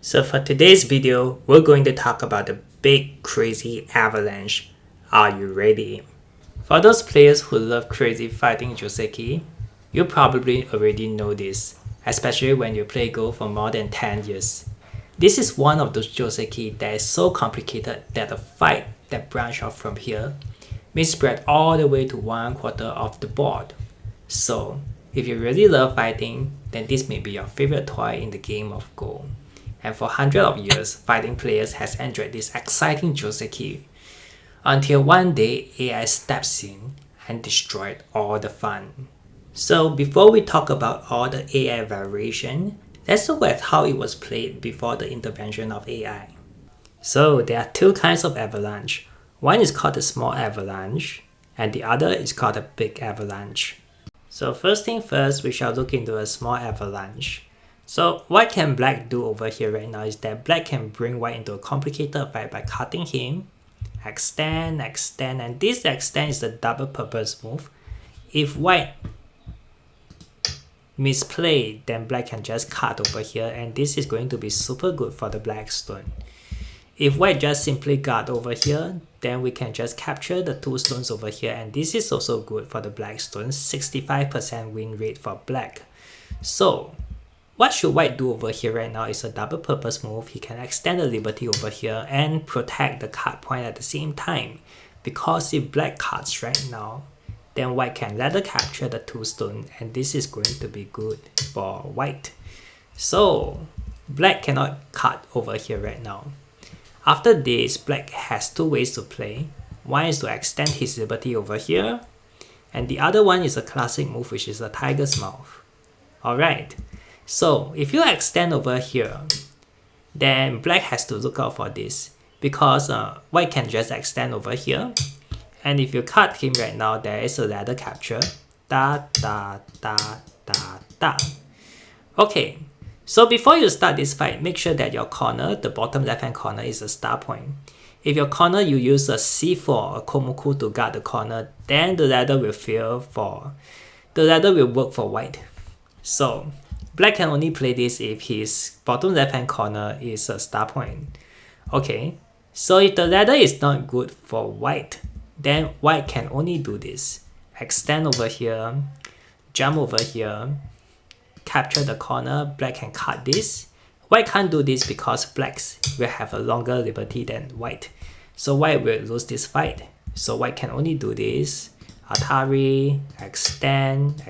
So for today's video, we're going to talk about the big crazy avalanche. Are you ready? For those players who love crazy fighting joseki, you probably already know this, especially when you play Go for more than 10 years. This is one of those joseki that is so complicated that the fight that branch off from here may spread all the way to 1/4 of the board. So, if you really love fighting, then this may be your favorite toy in the game of Go. And for hundreds of years, fighting players has enjoyed this exciting joseki until one day AI steps in and destroyed all the fun. So before we talk about all the AI variation, let's look at how it was played before the intervention of AI. So there are two kinds of avalanche. One is called the small avalanche, and the other is called a big avalanche. So first thing first, we shall look into a small avalanche. So what can black do over here right now is that black can bring white into a complicated fight by cutting him, extend, and this extend is a double purpose move. If white misplay, then black can just cut over here, and this is going to be super good for the black stone. If white just simply guard over here, then we can just capture the two stones over here, and this is also good for the black stone, 65% win rate for black. So what should white do over here right now is a double purpose move. He can extend the liberty over here and protect the card point at the same time. Because if black cuts right now, then white can ladder capture the two stone, and this is going to be good for white. So black cannot cut over here right now. After this, black has two ways to play. One is to extend his liberty over here, and the other one is a classic move, which is a tiger's mouth. Alright, so if you extend over here, then black has to look out for this, because white can just extend over here, and if you cut him right now, there is a ladder capture. Da da da da da. Okay, so before you start this fight, make sure that your corner, the bottom left hand corner, is a star point. If your corner you use a C4 or Komuku to guard the corner, then the ladder will work for white. So black can only play this if his bottom left hand corner is a star point. Okay, so if the ladder is not good for white, then white can only do this. Extend over here, jump over here, capture the corner, black can cut this. White can't do this because blacks will have a longer liberty than white. So white will lose this fight. So white can only do this. Atari, extend,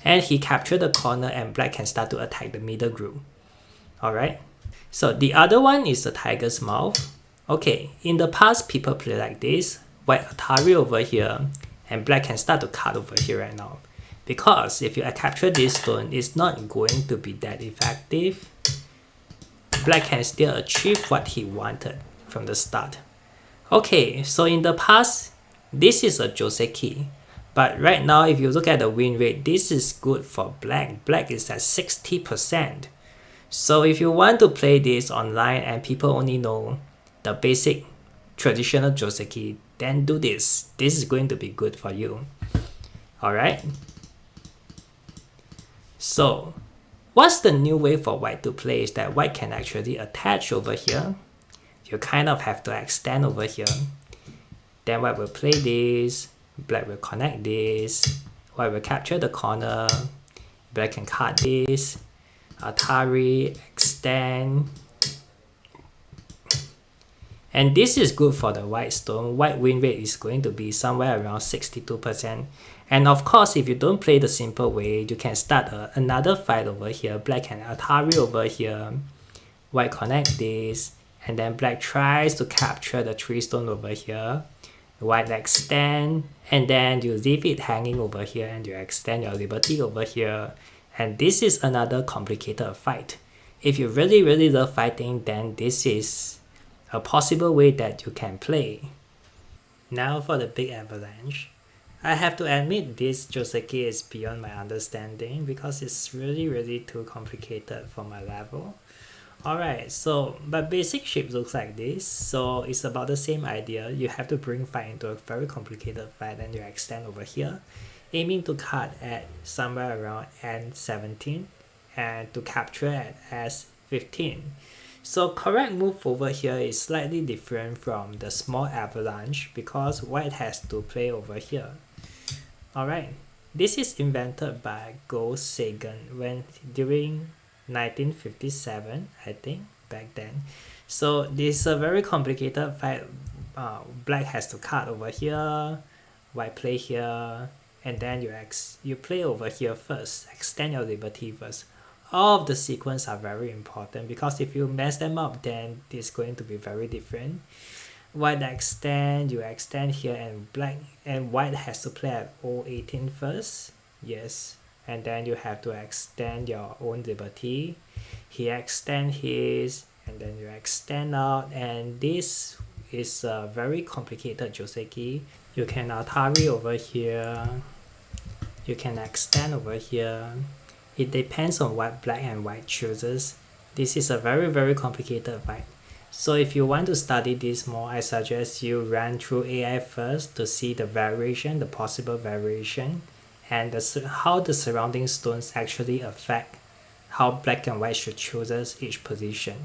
and he captured the corner and black can start to attack the middle group. Alright, so the other one is the tiger's mouth. Okay, in the past people play like this. White Atari over here, and black can start to cut over here right now. Because if you capture this stone, it's not going to be that effective. Black can still achieve what he wanted from the start. Okay, so in the past, this is a joseki. But right now, if you look at the win rate, this is good for black. Black is at 60%. So if you want to play this online and people only know the basic traditional joseki, then do this. This is going to be good for you. Alright. So what's the new way for white to play is that white can actually attach over here. You kind of have to extend over here. Then white will play this. Black will connect this. White will capture the corner. Black can cut this. Atari, extend. And this is good for the white stone. White win rate is going to be somewhere around 62%. And of course, if you don't play the simple way, you can start another fight over here. Black can Atari over here. White connect this. And then black tries to capture the 3 stone over here. White extend. And then you leave it hanging over here and you extend your liberty over here. And this is another complicated fight. If you really love fighting, then this is a possible way that you can play. Now for the big avalanche. I have to admit this joseki is beyond my understanding because it's really too complicated for my level. Alright, so but basic shape looks like this. So it's about the same idea. You have to bring fight into a very complicated fight and you extend over here, aiming to cut at somewhere around N17 and to capture at S15. 15. So correct move over here is slightly different from the small avalanche because white has to play over here. Alright, this is invented by joseki when during 1957, I think, back then. So this is a very complicated fight. Black has to cut over here, white play here, and then you play over here first, extend your liberty first. All of the sequence are very important because if you mess them up, then it's going to be very different. White extend, you extend here, and black and white has to play at O18 first. Yes, and then you have to extend your own liberty. He extend his, and then you extend out, and this is a very complicated joseki. You can Atari over here, you can extend over here. It depends on what black and white chooses. This is a very complicated fight. So if you want to study this more, I suggest you run through AI first to see the variation, the possible variation, and how the surrounding stones actually affect how black and white should choose each position.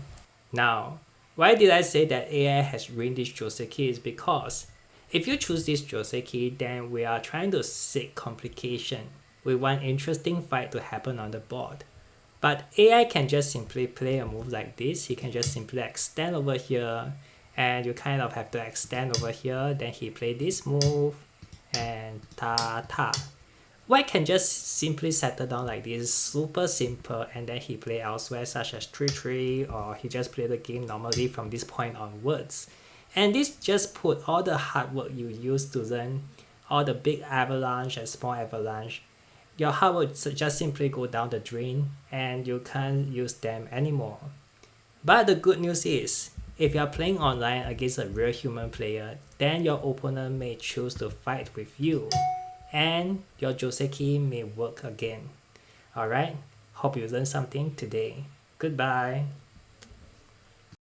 Now, why did I say that AI has ruined this joseki is because if you choose this joseki, then we are trying to seek complication. We want interesting fight to happen on the board. But AI can just simply play a move like this. He can just simply extend over here, and you kind of have to extend over here. Then he play this move, and ta. White can just simply settle down like this, super simple, and then he play elsewhere such as 3-3, or he just play the game normally from this point onwards. And this just put all the hard work you used to learn, all the big avalanche and small avalanche, your hard work just simply go down the drain and you can't use them anymore. But the good news is, if you are playing online against a real human player, then your opponent may choose to fight with you, and your joseki may work again. Alright, hope you learned something today. Goodbye.